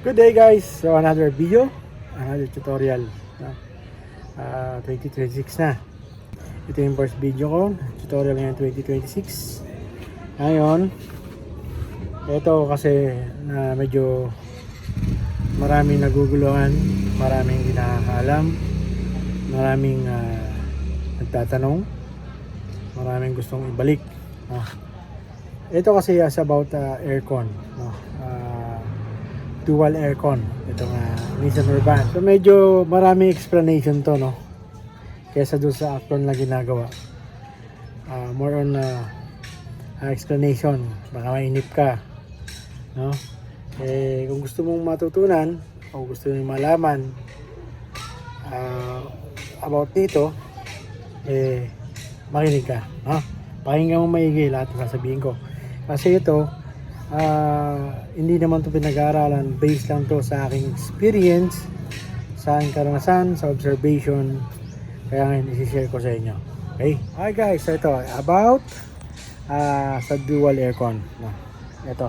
Good day guys! So another video, another tutorial. 2026 na. Ito yung first video ko, tutorial ngayon 2026. Ngayon, ito kasi na medyo maraming naguguluhan, maraming hindi nakakaalam, maraming nagtatanong, maraming gustong ibalik. Ito kasi is about aircon. Dual aircon itong Nissan Urban. So medyo maraming explanation to, no, kaysa doon sa Acton na ginagawa. More on explanation, baka mainip ka, no. Kung gusto mong matutunan o gusto mong malaman about dito, makinig ka, no? Pakinggan mo maigi lahat ng sasabihin ko, kasi ito hindi naman to pinag-aaralan, based lang to sa aking experience, sa aking karanasan, sa observation, kaya ngayon isi-share ko sa inyo. Okay guys, so ito about sa dual aircon. Ito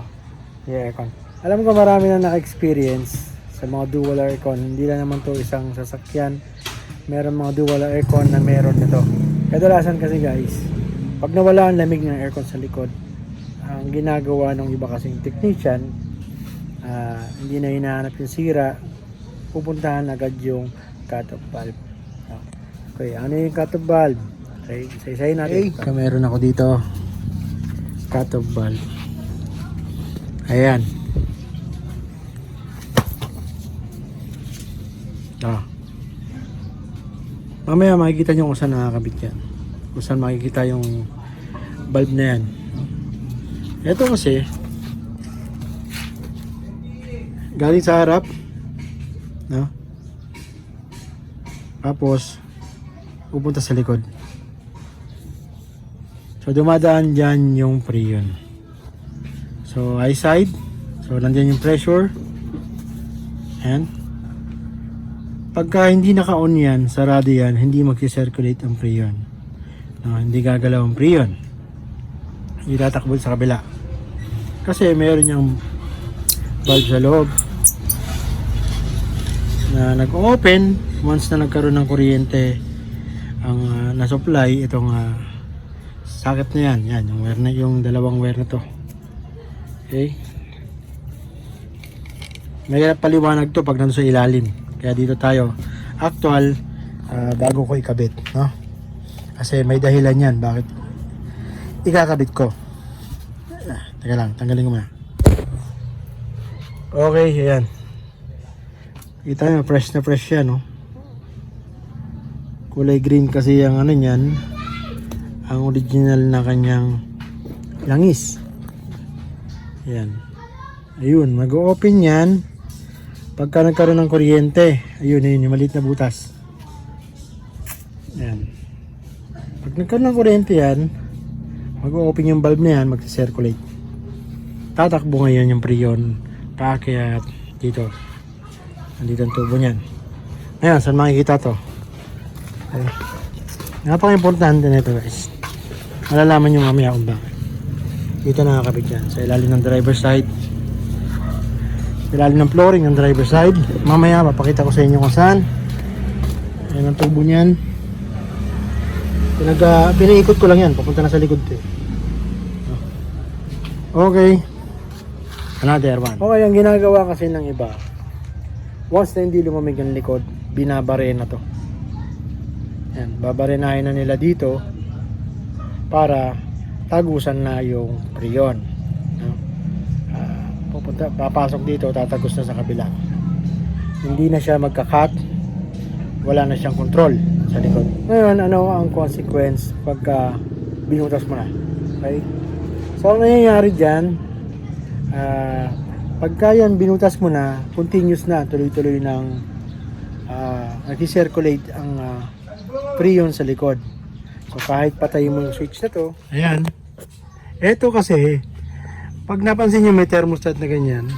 yung aircon, alam ko marami na naka-experience sa mga dual aircon. Hindi lang naman to isang sasakyan, meron mga dual aircon na meron nito. Kadalasan kasi guys, pag nawala ang lamig ng aircon sa likod, ang ginagawa ng iba kasing technician, hindi na hinahanap yung sira, pupuntahan agad yung cut-off valve. Okay, ano yung cut-off valve? Okay, isa-isahin natin. Okay, meron ako dito cut-off valve. Ayan. Mamaya makikita nyo kung saan nakakabit yan, kung saan makikita yung valve na yan. Ito kasi galing sa harap, no? Tapos pupunta sa likod. So dumadaan dyan yung freon. So high side, so nandiyan yung pressure. And pagka hindi naka-on yan, sarado yan, hindi mag-circulate ang freon, no? Hindi gagalaw ang freon, hindi tatakbo sa kabila, kasi meron yung valve sa loob na nag-open once na nagkaroon ng kuryente ang na-supply itong socket na yan. Yan yung wire na, yung dalawang wire na to. Okay, mahirap paliwanag to pag nandun sa ilalim, kaya dito tayo actual bago ko ikabit, no? Kasi may dahilan yan bakit ikakabit ko. Teka lang, tanggalin ko muna. Okay, ayan. Kita nyo, fresh na fresh yan, no? Kulay green kasi yung ano nyan, ang original na kanyang langis. Ayan. Ayun, mag-open yan pagka nagkaroon ng kuryente. Ayun, ayun, yung maliit na butas. Ayan. Pag nagkaroon ng kuryente yan, mag-open yung valve na yan, mag-circulate. Tatakbo ngayon yung freon, paakyat dito. Nandito ang tubo niyan. Ngayon, saan makikita to? Okay. Napaka-importante nito guys. Malalaman nyo mamaya kung bakit. Dito nakakabit yan, sa ilalim ng driver side, sa ilalim ng flooring ng driver side. Mamaya papakita ko sa inyo kung saan. Ayan ang tubo niyan. Pinaikot ko lang yan, papunta na sa likod to. Okay, another one. Okay, ang ginagawa kasi ng iba, once na hindi lumamig ang likod, binabare na to. Yan, babarenahin na nila dito para tagusan na yung freon, no? Papasok dito, tatagos na sa kabila. Hindi na siya magka-cut, wala na siyang control sa likod. Ngayon, ano ang consequence pagka binutas mo na? Okay? So, ang nangyayari dyan, pagka yan binutas mo na, continuous na, tuloy-tuloy ng nag-circulate ang freon sa likod. So, kahit patayin mo yung switch na to, ayan. Ito kasi, pag napansin nyo may thermostat na ganyan,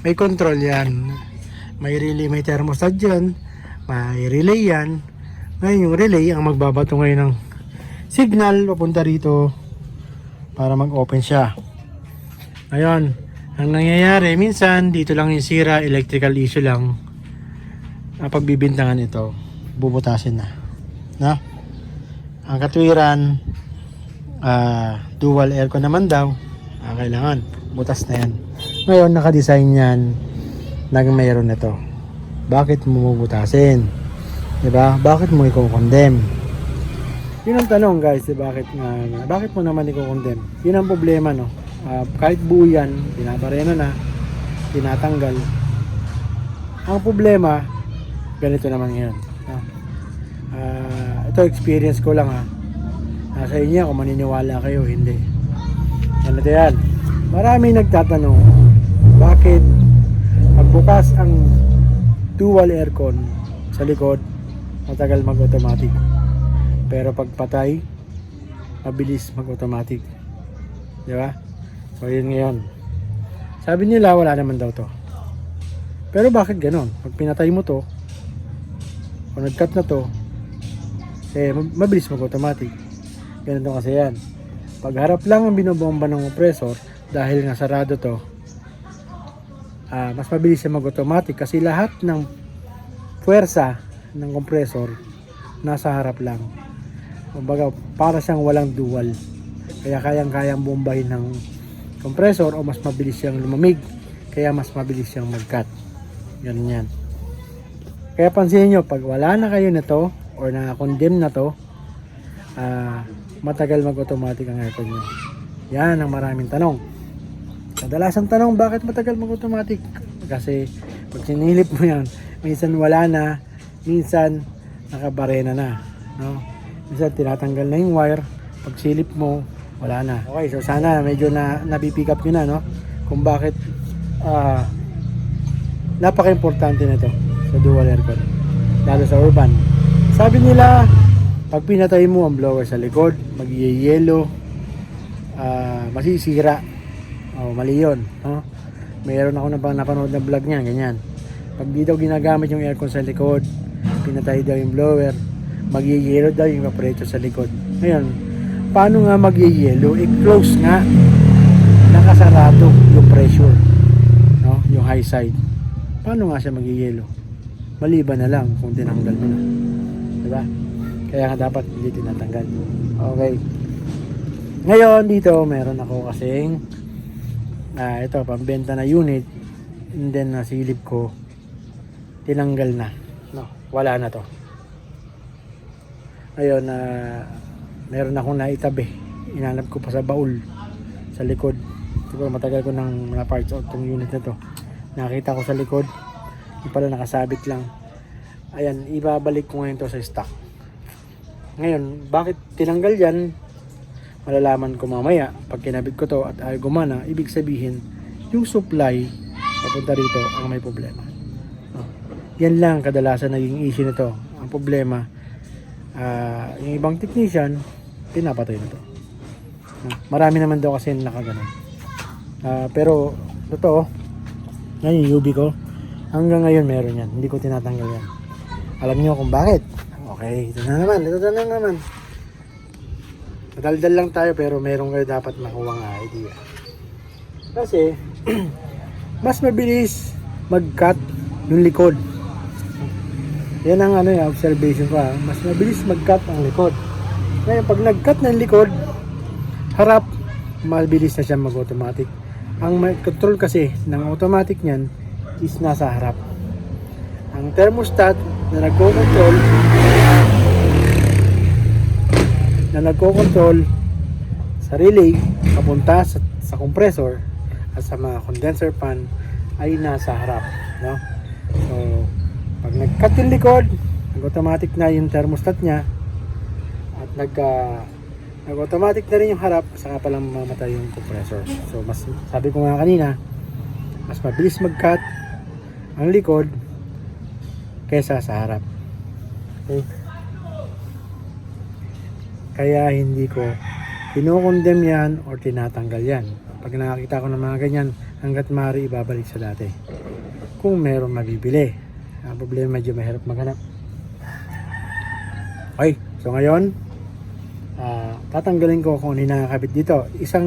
may control yan. May relay, may thermostat dyan, may relay yan. Ngayon yung relay ang magbabato ngayon ng signal papunta rito para mag-open siya. Ngayon, Ang nangyayari, minsan dito lang yung sira, electrical issue lang. Ang pagbibintangan ito, bubutasin na. No? Ang katwiran, dual aircon naman daw. Kailangan, butas na yan. Ngayon, nakadesign yan na mayroon ito. Bakit mo bubutasin? Diba? Bakit mo i-condemn? Yun ang tanong guys, bakit mo naman i-condemn? Yun ang problema, no? Kahit buo yan, pinabarena na, tinatanggal. Ang problema, ganito naman ngayon. Ito experience ko lang ha. Nasa inyo kung maniniwala kayo, hindi. Ganito yan. Maraming nagtatanong, bakit pagbukas ang dual aircon sa likod, matagal mag-automatic. Pero pag patay, mabilis mag-automatic. Di ba? So yun ngayon. Sabi nila wala naman daw to. Pero bakit ganon? Pag pinatay mo to, kung nag-cut na to, mabilis mag-automatic. Ganito kasi yan. Pag harap lang ang binobomba ng compressor, dahil nga sarado to, mas mabilis siya mag-automatic kasi lahat ng puwersa ng compressor nasa harap lang. Kumbaga, para siyang walang dual. Kaya kayang-kayang bombahin ng compressor o mas mabilis siyang lumamig. Kaya mas mabilis siyang mag-cut. Ganun yan. Kaya pansinin nyo, pag wala na kayo nito or na-condemn na to, matagal mag-automatic ang aircon nyo. Yan ang maraming tanong. Kadalasang tanong, bakit matagal mag-automatic? Kasi pag sinilip mo yan, minsan wala na, minsan nakabarena na, no? Minsan tinatanggal na yung wire, pag silip mo wala na. Okay, so sana medyo napipick up nyo na, no? Kung bakit napaka-importante na ito sa dual aircon, lalo sa urban. Sabi nila, pag pinatay mo ang blower sa likod, mag-yellow, masisira. Mali yun, no? Mayroon ako napanood na vlog niya, ganyan. Pag di daw ginagamit yung aircon sa likod, pinatay daw yung blower, mag-yellow daw yung evaporator sa likod. Ngayon, paano nga mag-yellow? I-close nga, nakasarado yung pressure, no? Yung high side. Paano nga siya mag-yellow? Maliban na lang kung tinanggal mo na, diba? Kaya nga dapat hindi tinatanggal. Okay. Ngayon dito meron ako kasing ito pambenta na unit, and then nasilip ko, tinanggal na, no? Wala na to. Ngayon meron akong naitabi, inanap ko pa sa baul sa likod. Siguro matagal ko nang na-parts out tong unit na to. Nakita ko sa likod, yung pala nakasabit lang. Ayan, ibabalik ko ngayon to sa stock. Ngayon, bakit tinanggal yan? Malalaman ko mamaya pag kinabit ko to at ay gumana. Ibig sabihin, yung supply papunta rito ang may problema. Yan lang kadalasan naging issue nito. Ang problema, yung ibang technician, pinapatay na to. Marami naman daw kasi nakaganon. Pero, totoo, yan yung UV ko. Hanggang ngayon meron yan. Hindi ko tinatanggal yan. Alam niyo kung bakit? Okay, ito na naman. Madaldal lang tayo pero meron kayo dapat makuha nga idea. Kasi, mas mabilis mag-cut yung likod. Yan ang observation ko. Mas mabilis mag-cut ang likod. Ngayon, pag nag-cut ng likod, harap, mabilis na siya mag-automatic. Ang control kasi ng automatic niyan is nasa harap. Ang thermostat na nagko-control sa relay papunta sa compressor at sa mga condenser fan ay nasa harap, no? So pag nag-cut yung likod, nag-automatic na yung thermostat niya at nag-automatic na rin yung harap, saka pa lang mamatay yung compressor. So mas sabi ko nga kanina, mas mabilis mag-cut ang likod kaysa sa harap. Okay? Kaya hindi ko kinokondem yan or tinatanggal yan. Pag nakakita ko ng mga ganyan, hanggat maaari ibabalik sa dati. Kung meron mabibili. Ang problema medyo mahirap maghanap. Okay, so ngayon, tatanggalin ko kung ano nakakabit dito. Isa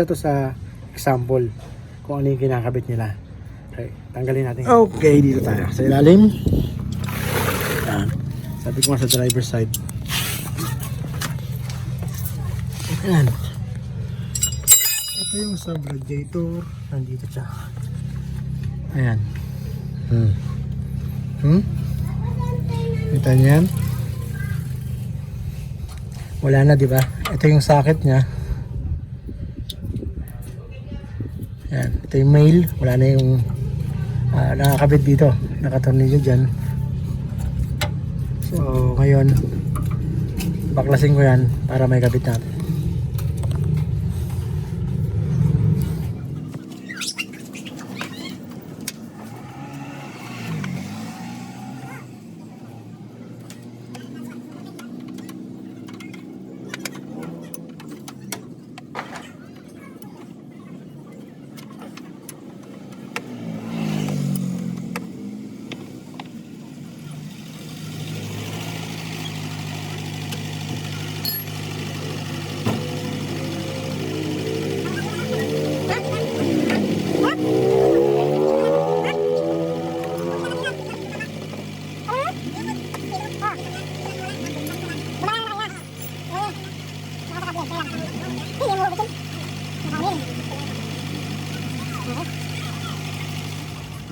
to sa example. kung ano yung kinakabit nila. Okay, tanggalin natin. Okay, dito tayo sa ilalim. Yan. Sabi ko nga sa driver's side. Ayan. Ito yung sub radiator. Nandito siya. Ayan. Kita niyo yan? Wala na, di ba? Ito yung socket niya. Ayan. Ito yung male. Wala na yung nakakabit dito. Nakatornilyo dyan. So, ngayon, baklasin ko yan para may kabit natin.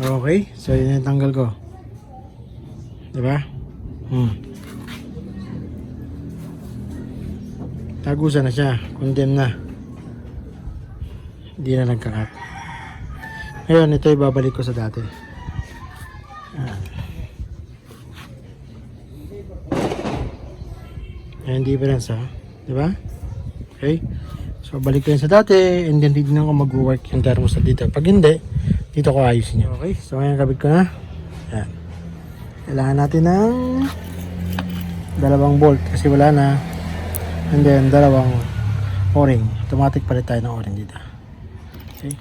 Okay, so yun yung tanggal ko. Diba? Tagusan na siya, condemn na. Hindi na nagkakat. Ngayon, ito ibabalik ko sa dati. Ayan, difference ha. Diba? Okay. So, balik ko yun sa dati, and then tignan ko mag-work yung thermostat dito. Pag hindi, dito ko ayusin yun. Okay, so ngayon kabit ko na. Ayan. Kailangan natin ng dalawang bolt kasi wala na. And then, dalawang o-ring. Automatic palit tayo ng o-ring dito. Okay.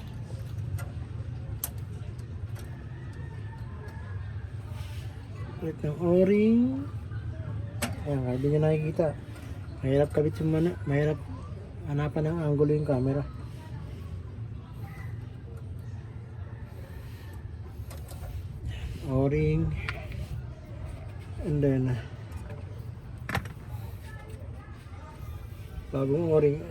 Palit ng o-ring. Ayan, hindi nyo nakikita. Mahirap kabit yung mahirap hanapan ng angulo yung camera. O-ring. And then bagong o-ring.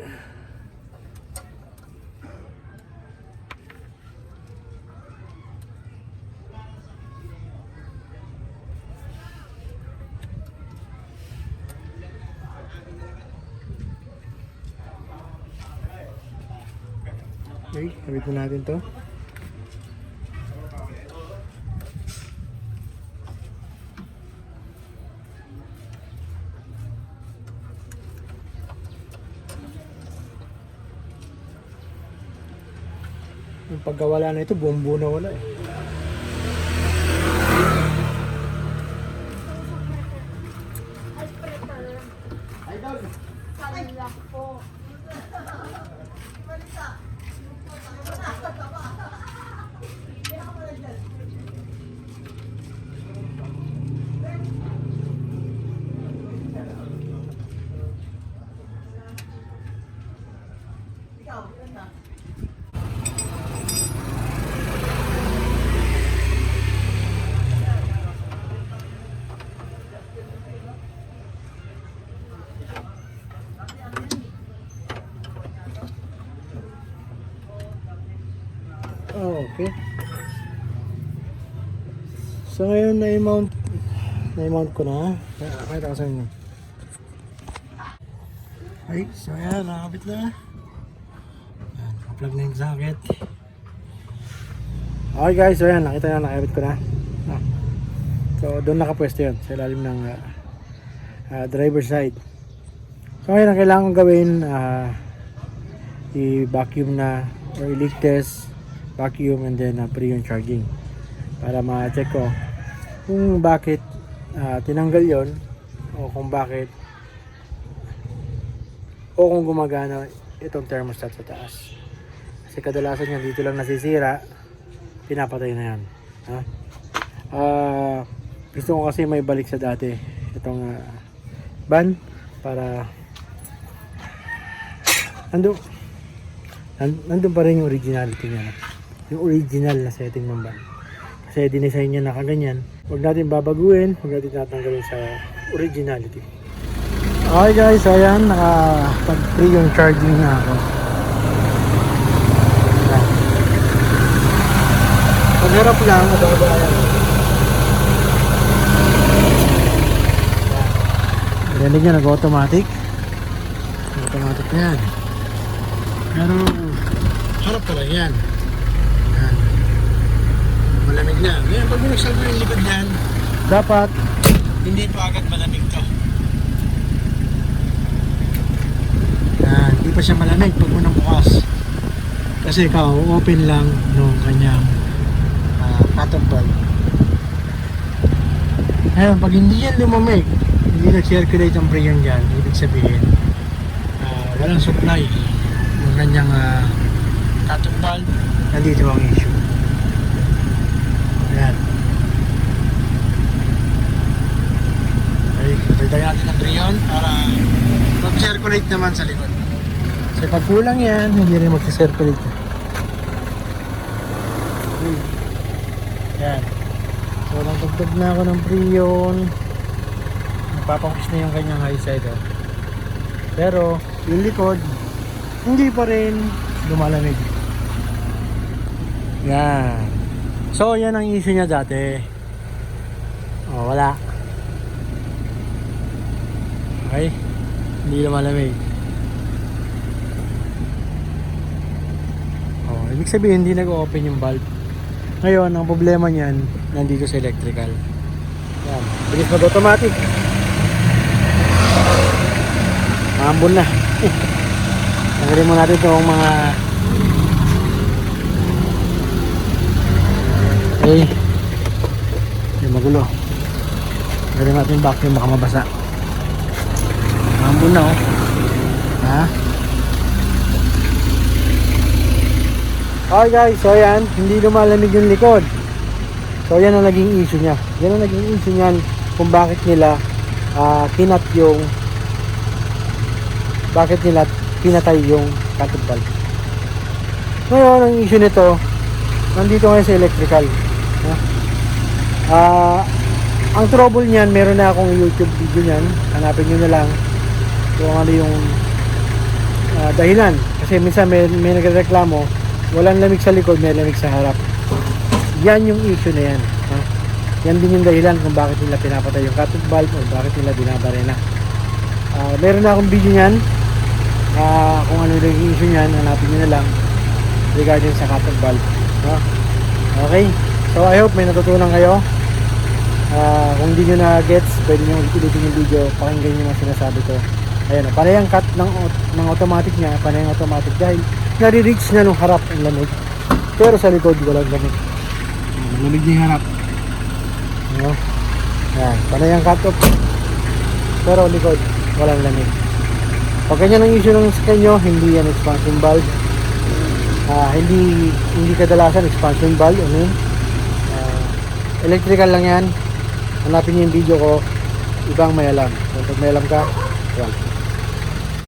Okay, kabit na natin to. Yung pagkawala na ito, buong-buo na wala eh. Oh, okay. So ngayon na-mount ko na. Pakita ko sa inyo. Okay, so ayan, nakakabit na. Ayan, naka-plug na yung socket. Okay guys, so ayan, nakita nyo, nakakabit ko na. So doon nakapwesto yun, sa ilalim ng driver side. So ngayon, ang kailangan kong gawin, i-vacuum na or i-leak test, vacuum, and then pre-on charging para ma-check ko kung bakit tinanggal yon o kung bakit o kung gumagana itong thermostat sa taas, kasi kadalasan yan dito lang nasisira, pinapatay na yan. Gusto ko kasi may balik sa dati itong van para nandun pa rin yung originality niya. yung original na setting ng valve. Kasi dinesign niya na kaganyan. Huwag natin babaguhin, huwag natin tatanggalin sa originality. Okay guys, so ayan, nakapag-free yung charging na ako. Ayan. Pagharap lang, ayan. Rinig niya, nag-automatic. Automatic na yan. Pero, harap pa lang yan. Ayan. Malamig na. Ngayon, pag binuksan mo yung likod niyan, dapat hindi pa agad malamig to. Yan, hindi pa siya malamig pag unang bukas. Kasi ikaw, open lang nung kanyang cut-off valve. Ngayon, pag hindi yan lumamig, hindi nag-circulate ang freon dyan, ibig sabihin, walang supply ng kanyang cut-off valve, nandito ang issue. Ayan. Okay, pagdating natin ng freon para mag-circulate naman sa likod. Kasi pag kulang yan, hindi rin mag-circulate. Yan. So, nagtugtog na ako ng freon. Nagpapapush na yung kanyang high side. Oh. Pero, yung likod, hindi pa rin lumalamig. Yan. So, yan ang issue niya dati. Oh, wala. Okay? Hindi lumalamig. Oh, ibig sabihin hindi nag-open yung valve. Ngayon, ang problema niyan nandito sa electrical. Yan, bilis mag-automatic. Maambon na. Tanggalin mo natin itong mga okay. Yung magulo. Tanggalin natin yung vacuum, baka mabasa. Maambon na oh. Ha? Okay guys, so yan, hindi lumalamig yung likod. So yan ang naging issue niya. Yan ang naging issue niyan kung bakit nila pinatay yung cut-off valve. Ngayon, ang issue nito, nandito ngayon sa electrical. Ang trouble niyan, meron na akong YouTube video niyan. Hanapin nyo na lang kung ano yung dahilan. Kasi minsan may nagreklamo, walang lamig sa likod, may lamig sa harap. Yan yung issue na yan. Yan din yung dahilan kung bakit nila pinapatay yung cut-off valve o bakit nila binabarena. Meron na akong video niyan. Kung ano yung issue niyan, hanapin nyo na lang regarding sa cut-off valve. Okay? So I hope may natutunan kayo. Kung hindi nyo na-gets, pwede nyo ulitin yung video, pakinggan nyo ang sinasabi ko. Ayan, panay ang cut ng automatic niya, panay ang automatic dahil nare-reach na nung harap ang lamig. Pero sa likod, walang lamig. Lamig niya yung harap. Ayan, panay ang cut off. Pero likod, walang lamig. Pag ganyan ang issue ng sa kanyo, hindi yan expansion valve. Hindi kadalasan expansion valve. Electrical lang yan. Hanapin niyo yung video ko, ibang may alam. So, pag may alam ka, well,